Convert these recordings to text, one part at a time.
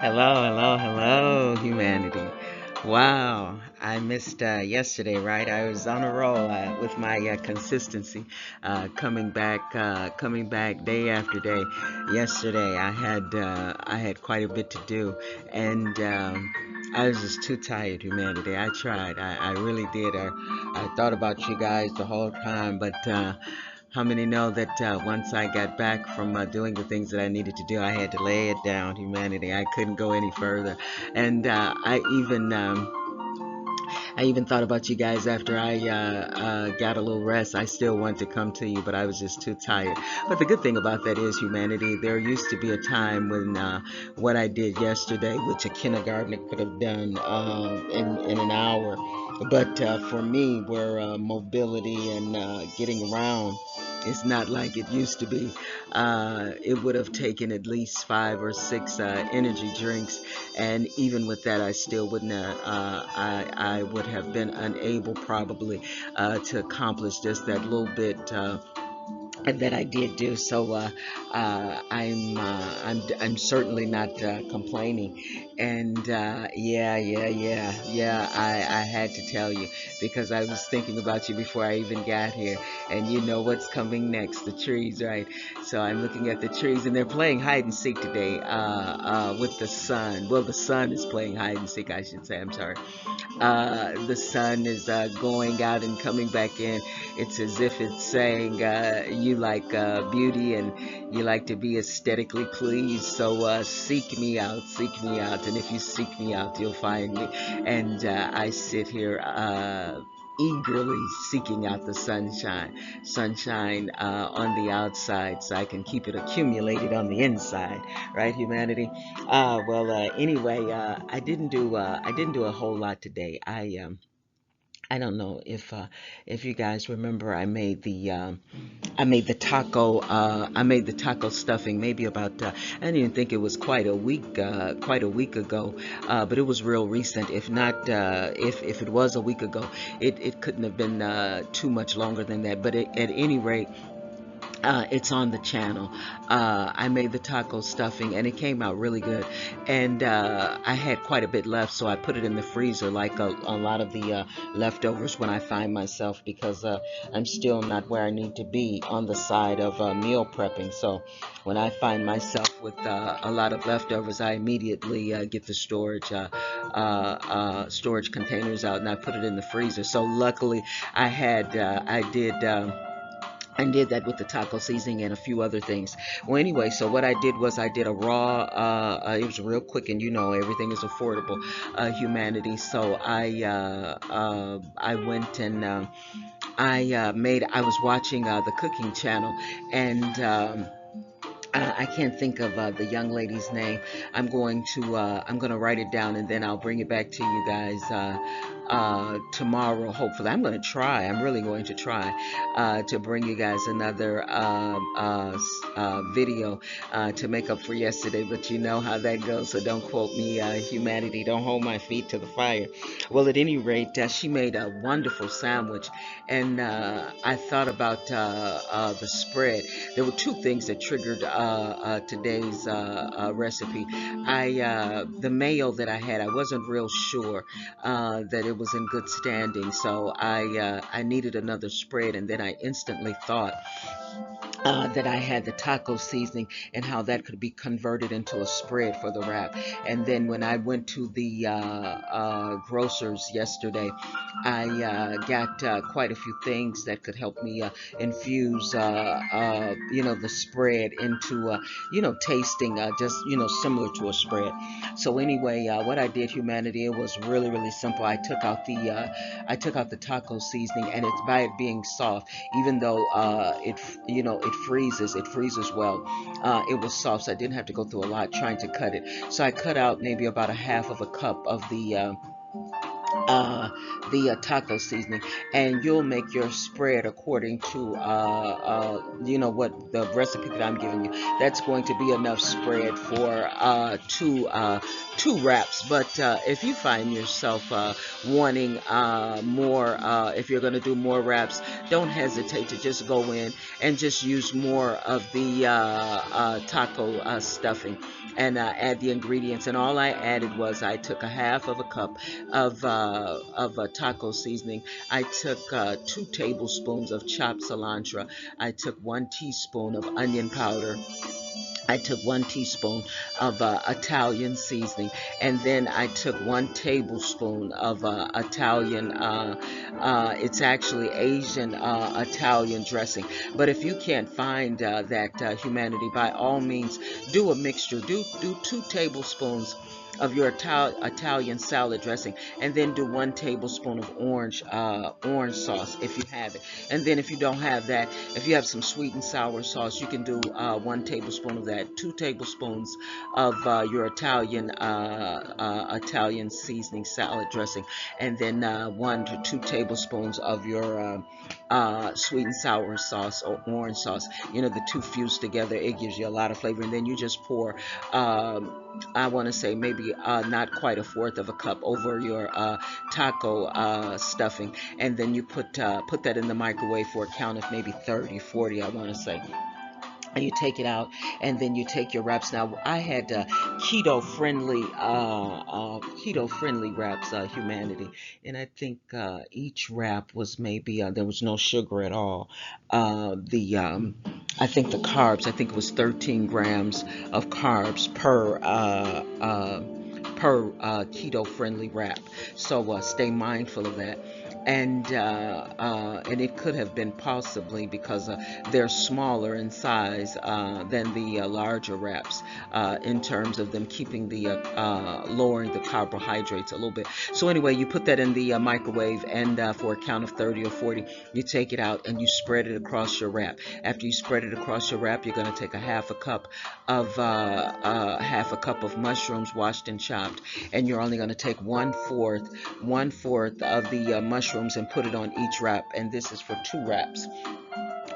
Hello, hello, hello, humanity. Wow, I missed yesterday, right? I was on a roll with my consistency, coming back day after day. Yesterday, I had quite a bit to do, and I was just too tired, humanity. I tried, I really did. I thought about you guys the whole time, but how many know that once I got back from doing the things that I needed to do, I had to lay it down, humanity. I couldn't go any further. And I even thought about you guys after I got a little rest. I still wanted to come to you, but I was just too tired. But the good thing about that is, humanity, there used to be a time when what I did yesterday, which a kindergartner could have done in an hour. But for me, where mobility and getting around is not like it used to be, it would have taken at least 5 or 6 energy drinks, and even with that, I still wouldn't. I would have been unable probably to accomplish just that little bit. And that I did do. So I'm certainly not complaining. And yeah. I had to tell you because I was thinking about you before I even got here. And you know what's coming next? The trees, right? So I'm looking at the trees, and they're playing hide and seek today with the sun. Well, the sun is playing hide and seek, I should say. I'm sorry. The sun is going out and coming back in. It's as if it's saying you like beauty and you like to be aesthetically pleased. So seek me out, seek me out. And if you seek me out, you'll find me. And I sit here eagerly seeking out the sunshine on the outside so I can keep it accumulated on the inside, right, humanity? Anyway, I didn't do a whole lot today. I don't know if you guys remember I made the taco stuffing maybe about I didn't even think it was quite a week ago, but it was real recent. If not if it was a week ago, it couldn't have been too much longer than that. But at any rate, it's on the channel. I made the taco stuffing and it came out really good. And I had quite a bit left, so I put it in the freezer like a lot of the leftovers when I find myself, because I'm still not where I need to be on the side of meal prepping. So when I find myself with a lot of leftovers, I immediately get the storage containers out and I put it in the freezer. So luckily, I did that with the taco seasoning and a few other things. Well, anyway, so what I did was I did a raw. It was real quick, and you know everything is affordable, humanity. So I went and I was watching the cooking channel, and I can't think of the young lady's name. I'm going to write it down and then I'll bring it back to you guys tomorrow. Hopefully, I'm going to try. I'm really going to try to bring you guys another video to make up for yesterday. But you know how that goes, so don't quote me, humanity. Don't hold my feet to the fire. Well, at any rate, she made a wonderful sandwich, and I thought about the spread. There were two things that triggered today's recipe. The mayo that I had, I wasn't real sure that it was in good standing, so I needed another spread, and then I instantly thought that I had the taco seasoning and how that could be converted into a spread for the wrap. And then when I went to the grocers yesterday, I got quite a few things that could help me infuse, the spread into, tasting just, similar to a spread. So anyway, what I did, humanity, it was really, really simple. I took out the taco seasoning, and it's by it being soft, even though it freezes well. It was soft, so I didn't have to go through a lot trying to cut it. So I cut out maybe about a half of a cup of uh, the taco seasoning, and you'll make your spread according to what the recipe that I'm giving you. That's going to be enough spread for two wraps. But if you find yourself wanting more, if you're going to do more wraps, don't hesitate to just go in and just use more of the taco stuffing, and add the ingredients. And all I added was I took a half of a cup of taco seasoning. I took 2 tablespoons of chopped cilantro. I took 1 teaspoon of onion powder. I took 1 teaspoon of Italian seasoning, and then I took 1 tablespoon of Italian. It's actually Asian Italian dressing. But if you can't find that humanity, by all means, do a mixture. Do 2 tablespoons of your Italian salad dressing, and then do 1 tablespoon of orange sauce if you have it. And then if you don't have that, if you have some sweet and sour sauce, you can do 1 tablespoon of that, 2 tablespoons of your Italian seasoning salad dressing, and then 1 to 2 tablespoons of your sweet and sour sauce or orange sauce. The two fused together, it gives you a lot of flavor. And then you just pour, I want to say maybe not quite a fourth of a cup over your taco stuffing, and then you put that in the microwave for a count of maybe 30, 40, I want to say. And you take it out, and then you take your wraps. Now I had keto friendly wraps, humanity, and I think each wrap was maybe there was no sugar at all. The I think the carbs, I think it was 13 grams of carbs per keto friendly wrap. So stay mindful of that. And it could have been possibly because they're smaller in size than the larger wraps, in terms of them keeping the lowering the carbohydrates a little bit. So anyway, you put that in the microwave, and for a count of 30 or 40, you take it out and you spread it across your wrap. After you spread it across your wrap, you're going to take a half a cup of mushrooms washed and chopped, and you're only going to take one fourth of the mushrooms and put it on each wrap, and this is for 2 wraps.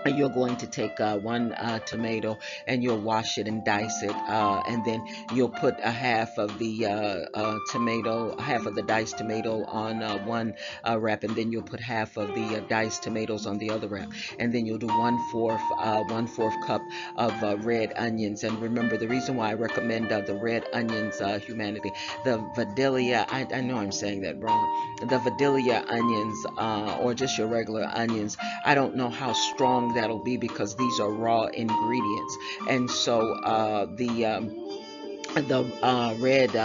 You're going to take 1 tomato, and you'll wash it and dice it, and then you'll put a half of the half of the diced tomato on one wrap, and then you'll put half of the diced tomatoes on the other wrap, and then you'll do one fourth cup of red onions. And remember, the reason why I recommend the red onions, humanity, the Vidalia, I know I'm saying that wrong, the Vidalia onions, or just your regular onions, I don't know how strong that'll be because these are raw ingredients. And so the red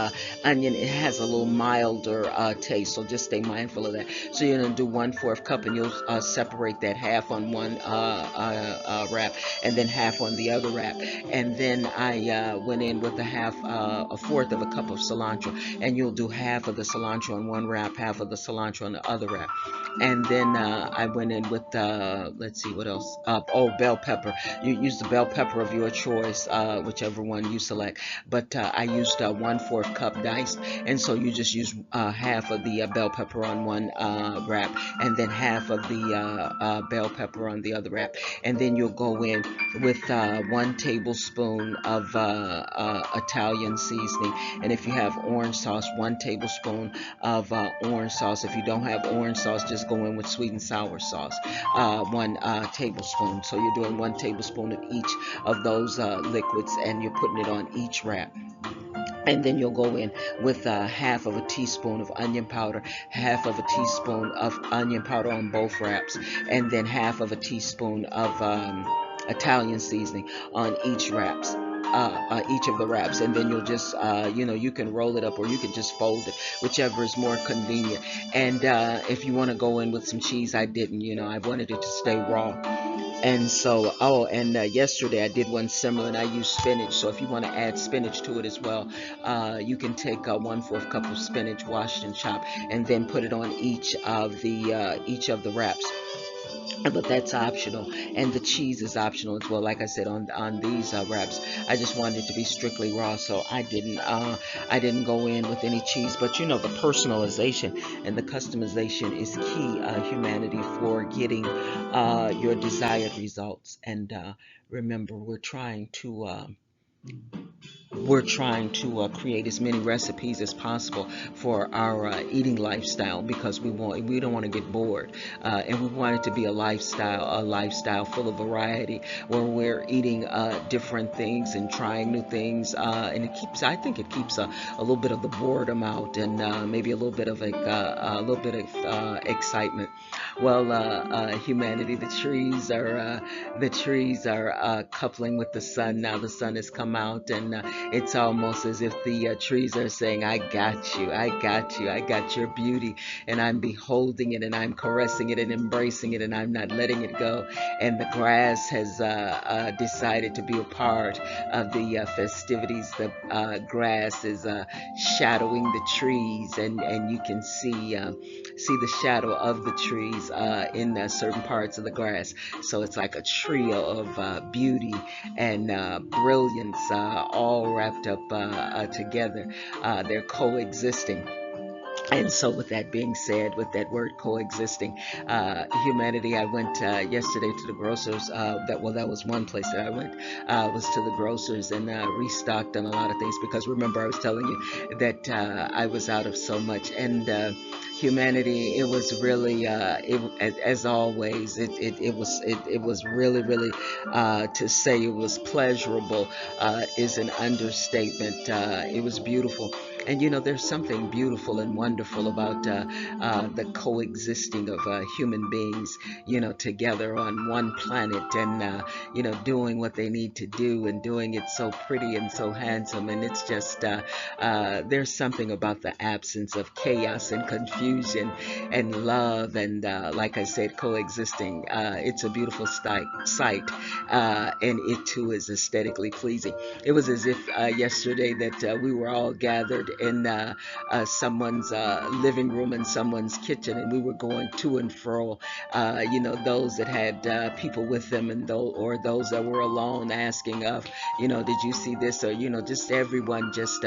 onion, it has a little milder taste, so just stay mindful of that. So you're going to do one-fourth cup, and you'll separate that half on one wrap, and then half on the other wrap. And then I went in with a fourth of a cup of cilantro, and you'll do half of the cilantro on one wrap, half of the cilantro on the other wrap. And then I went in with let's see what else. Bell pepper. You use the bell pepper of your choice, whichever one you select. But I used 1/4 cup diced, and so you just use half of the bell pepper on one wrap, and then half of the bell pepper on the other wrap. And then you'll go in with 1 tablespoon of Italian seasoning, and if you have orange sauce, 1 tablespoon of orange sauce. If you don't have orange sauce, just go in with sweet and sour sauce, 1 tablespoon. So you're doing 1 tablespoon of each of those liquids, and you're putting it on each wrap. And then you'll go in with half of a teaspoon of onion powder, half of a teaspoon of onion powder on both wraps, and then half of a teaspoon of Italian seasoning on each of the wraps. And then you'll just you can roll it up, or you can just fold it, whichever is more convenient. And if you want to go in with some cheese, I didn't. I wanted it to stay raw. And so, yesterday I did one similar, and I used spinach. So if you want to add spinach to it as well, you can take 1/4 cup of spinach, washed and chopped, and then put it on each of the wraps. but that's optional, and the cheese is optional as well. Like I said, on these wraps, I just wanted it to be strictly raw, so I didn't go in with any cheese. But the personalization and the customization is key, humanity, for getting your desired results. And remember, we're trying to create as many recipes as possible for our eating lifestyle, because we don't want to get bored, and we want it to be a lifestyle full of variety, where we're eating different things and trying new things, and I think it keeps a little bit of the boredom out, and maybe a little bit of a little bit of excitement. Well, humanity, the trees are coupling with the sun now. The sun has come out, and it's almost as if the trees are saying, I got you, I got you, I got your beauty, and I'm beholding it, and I'm caressing it, and embracing it, and I'm not letting it go. And the grass has decided to be a part of the festivities. The grass is shadowing the trees, and you can see the shadow of the trees in certain parts of the grass. So it's like a trio of beauty and brilliance, all wrapped up together. They're coexisting. And so, with that being said, with that word coexisting, humanity, I went yesterday to the grocers. That was one place that I went. Was to the grocers, and restocked on a lot of things, because remember I was telling you that I was out of so much. And humanity, it was really as always, it was really, to say it was pleasurable is an understatement. It was beautiful. And there's something beautiful and wonderful about the coexisting of human beings, together on one planet, and doing what they need to do, and doing it so pretty and so handsome. And it's just there's something about the absence of chaos and confusion and love, and like I said, coexisting. It's a beautiful sight, and it too is aesthetically pleasing. It was as if yesterday that we were all gathered in someone's living room and someone's kitchen, and we were going to and fro. Those that had people with them, and those that were alone, asking of, did you see this? Or just everyone just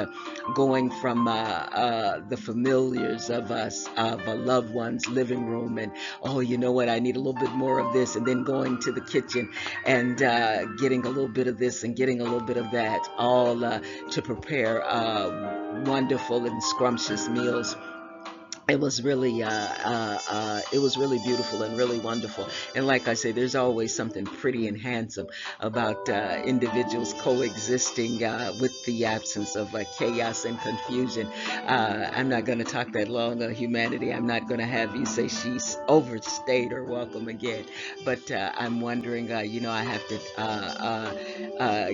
going from the familiars of us, of a loved one's living room, and oh, you know what? I need a little bit more of this, and then going to the kitchen and getting a little bit of this and getting a little bit of that, all to prepare wonderful and scrumptious meals. It was really beautiful and really wonderful. And like I say, there's always something pretty and handsome about individuals coexisting with the absence of chaos and confusion. I'm not going to talk that long on humanity. I'm not going to have you say she's overstayed or welcome again. But I'm wondering, I have to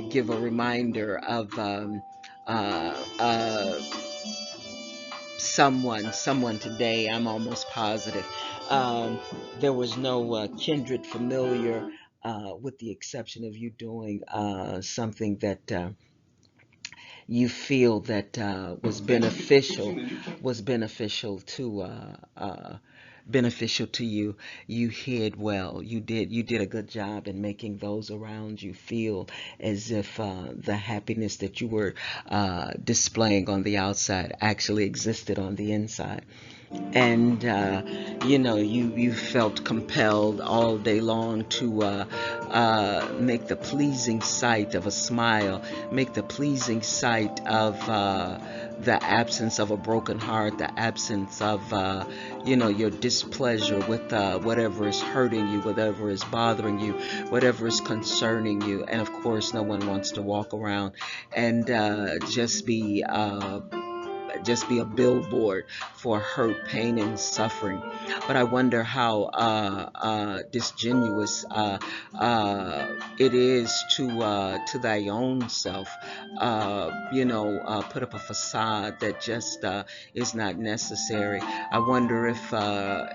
give a reminder of someone today. I'm almost positive. Um, there was no kindred familiar, with the exception of you doing something that you feel that was beneficial to you. You hid well. You did a good job in making those around you feel as if the happiness that you were displaying on the outside actually existed on the inside. And you felt compelled all day long to make the pleasing sight of a smile, make the pleasing sight of the absence of a broken heart, the absence of your displeasure with whatever is hurting you, whatever is bothering you, whatever is concerning you. And of course, no one wants to walk around and just be a billboard for hurt, pain, and suffering. But I wonder how disingenuous it is to thy own self, put up a facade that just is not necessary. I wonder if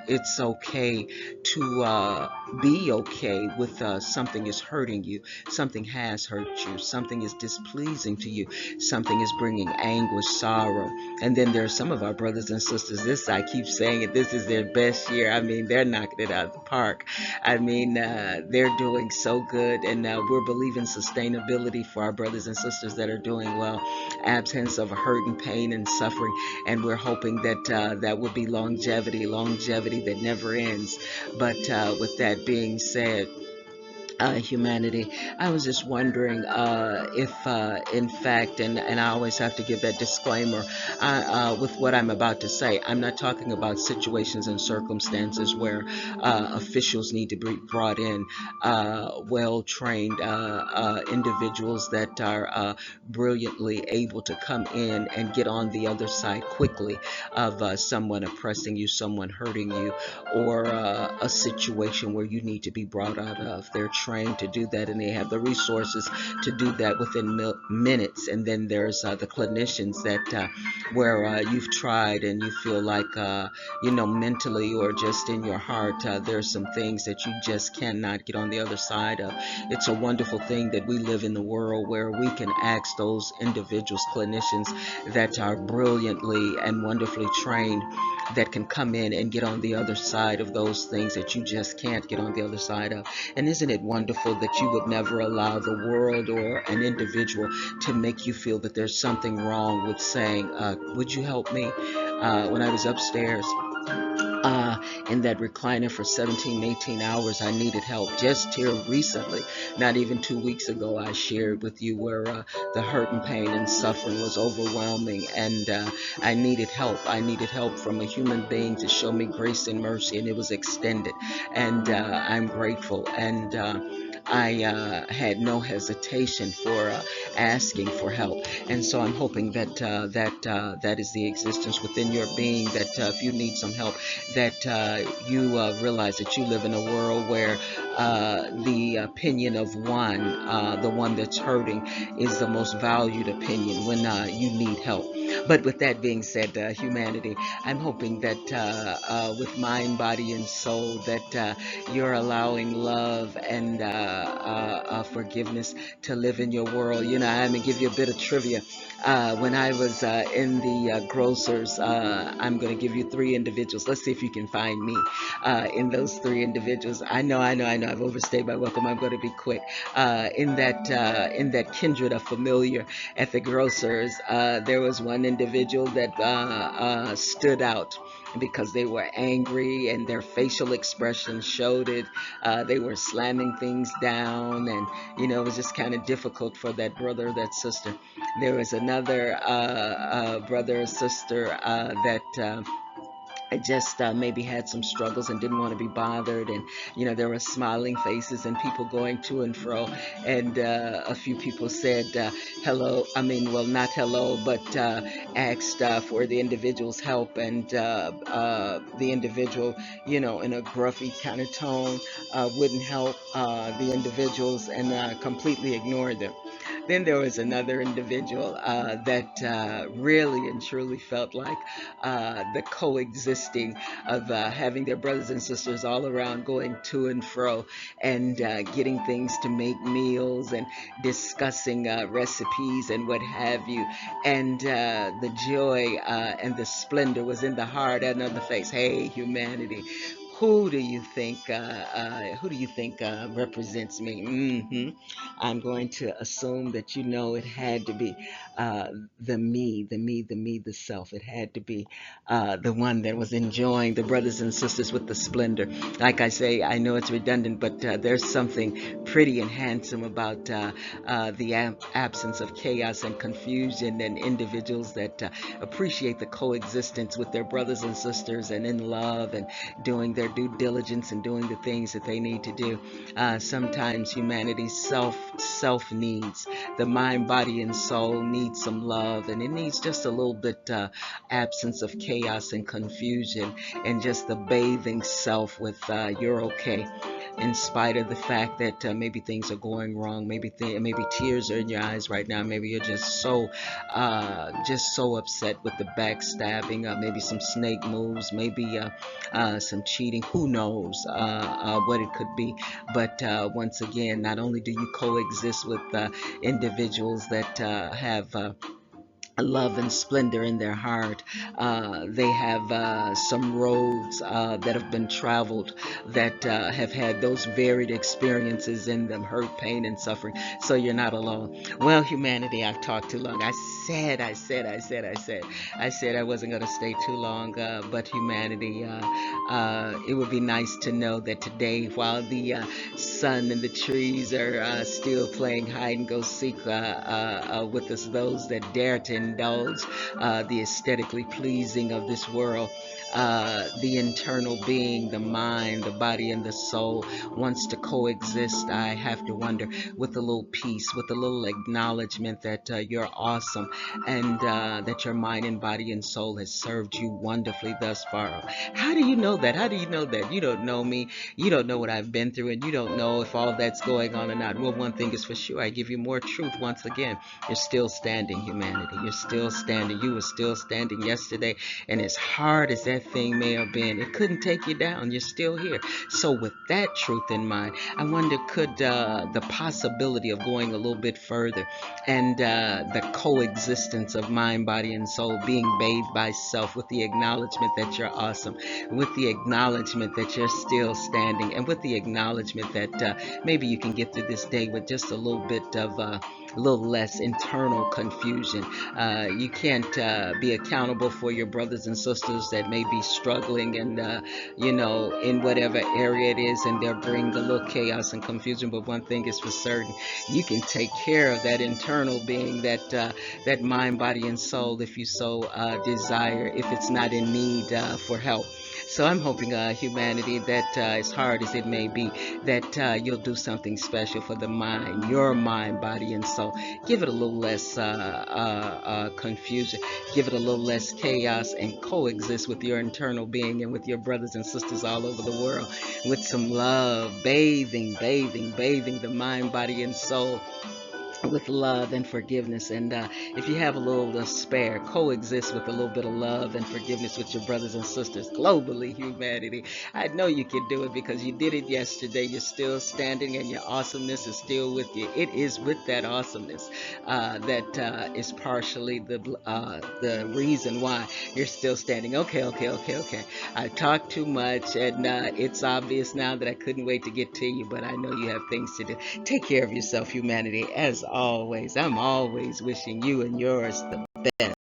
it's okay to be okay with something is hurting you, something has hurt you, something is displeasing to you, something is bringing anguish, sorrow, And then there are some of our brothers and sisters, this, I keep saying it, this is their best year. I mean, they're knocking it out of the park. I mean, they're doing so good, and we're believing sustainability for our brothers and sisters that are doing well, absence of hurt and pain and suffering, and we're hoping that that will be longevity, longevity that never ends. But with that being said, humanity. I was just wondering if, in fact, and I always have to give that disclaimer with what I'm about to say. I'm not talking about situations and circumstances where officials need to be brought in, well trained individuals that are brilliantly able to come in and get on the other side quickly of someone oppressing you, someone hurting you, or a situation where you need to be brought out of. They're trained to do that, and they have the resources to do that within minutes. And then there's the clinicians that where you've tried and you feel like mentally or just in your heart, there's some things that you just cannot get on the other side of. It's a wonderful thing that we live in the world where we can ask those individuals, clinicians that are brilliantly and wonderfully trained, that can come in and get on the other side of those things that you just can't get on the other side of. And isn't it wonderful that you would never allow the world or an individual to make you feel that there's something wrong with saying, would you help me? When I was upstairs in that recliner for 17, 18 hours, I needed help. Just here recently, not even 2 weeks ago, I shared with you where the hurt and pain and suffering was overwhelming, and I needed help. I needed help from a human being to show me grace and mercy, and it was extended. And I'm grateful. And I had no hesitation for asking for help, and so I'm hoping that that is the existence within your being. That if you need some help, that you realize that you live in a world where the opinion of one, the one that's hurting, is the most valued opinion when you need help. But with that being said, humanity, I'm hoping that with mind, body, and soul, that you're allowing love and forgiveness to live in your world. You know, I'm gonna give you a bit of trivia. When I was in the grocers, I'm going to give you three individuals. Let's see if you can find me in those three individuals. I know. I've overstayed my welcome. I'm going to be quick. In that kindred of familiar at the grocers, there was one individual that stood out because they were angry and their facial expression showed it. They were slamming things down, and it was just kind of difficult for that brother, that sister. There was another brother or sister that I just maybe had some struggles and didn't want to be bothered. And, there were smiling faces and people going to and fro. And a few people said hello. I mean, well, not hello, but asked for the individual's help. And the individual, in a gruffy kind of tone, wouldn't help the individuals and completely ignored them. Then there was another individual that really and truly felt like the coexisting of having their brothers and sisters all around, going to and fro, and getting things to make meals and discussing recipes and what have you. And the joy and the splendor was in the heart and on the face. Hey, humanity. Who do you think represents me? I'm going to assume that it had to be the self. It had to be the one that was enjoying the brothers and sisters with the splendor. Like I say, I know it's redundant, but there's something pretty and handsome about the absence of chaos and confusion, and individuals that appreciate the coexistence with their brothers and sisters and in love and doing their due diligence and doing the things that they need to do. Sometimes humanity's self needs, the mind, body, and soul needs some love, and it needs just a little bit absence of chaos and confusion, and just the bathing self with you're okay, in spite of the fact that maybe things are going wrong, maybe tears are in your eyes right now, maybe you're just so upset with the backstabbing, maybe some snake moves, maybe some cheating, who knows what it could be. But once again, not only do you coexist with individuals that have love and splendor in their heart. They have some roads that have been traveled that have had those varied experiences in them, hurt, pain, and suffering. So you're not alone. Well, humanity, I've talked too long. I said I wasn't going to stay too long, but humanity, it would be nice to know that today, while the sun and the trees are still playing hide and go seek with us, those that dare to indulge the aesthetically pleasing of this world. The internal being, the mind, the body, and the soul wants to coexist. I have to wonder, with a little peace, with a little acknowledgement that you're awesome, and that your mind and body and soul has served you wonderfully thus far. How do you know that? How do you know that? You don't know me. You don't know what I've been through, and you don't know if all that's going on or not. Well, one thing is for sure, I give you more truth once again. You're still standing, humanity. You're still standing. You were still standing yesterday, and as hard as that thing may have been, it couldn't take you down. You're still here. So, with that truth in mind, I wonder, could the possibility of going a little bit further, and the coexistence of mind, body, and soul being bathed by self, with the acknowledgement that you're awesome, with the acknowledgement that you're still standing, and with the acknowledgement that maybe you can get through this day with just a little bit of a little less internal confusion. You can't be accountable for your brothers and sisters that may be struggling, and in whatever area it is, and they'll bring a little chaos and confusion. But one thing is for certain, you can take care of that internal being, that mind, body, and soul, if you so desire, if it's not in need for help. So I'm hoping, humanity, that as hard as it may be, that you'll do something special for the mind, your mind, body, and soul. Give it a little less confusion. Give it a little less chaos, and coexist with your internal being and with your brothers and sisters all over the world with some love, bathing the mind, body, and soul with love and forgiveness. And if you have a little to spare, coexist with a little bit of love and forgiveness with your brothers and sisters globally, humanity. I know you can do it because you did it yesterday. You're still standing, and your awesomeness is still with you. It is with that awesomeness that is partially the reason why you're still standing. Okay. I talked too much, and it's obvious now that I couldn't wait to get to you, but I know you have things to do. Take care of yourself, humanity. As always, I'm always wishing you and yours the best.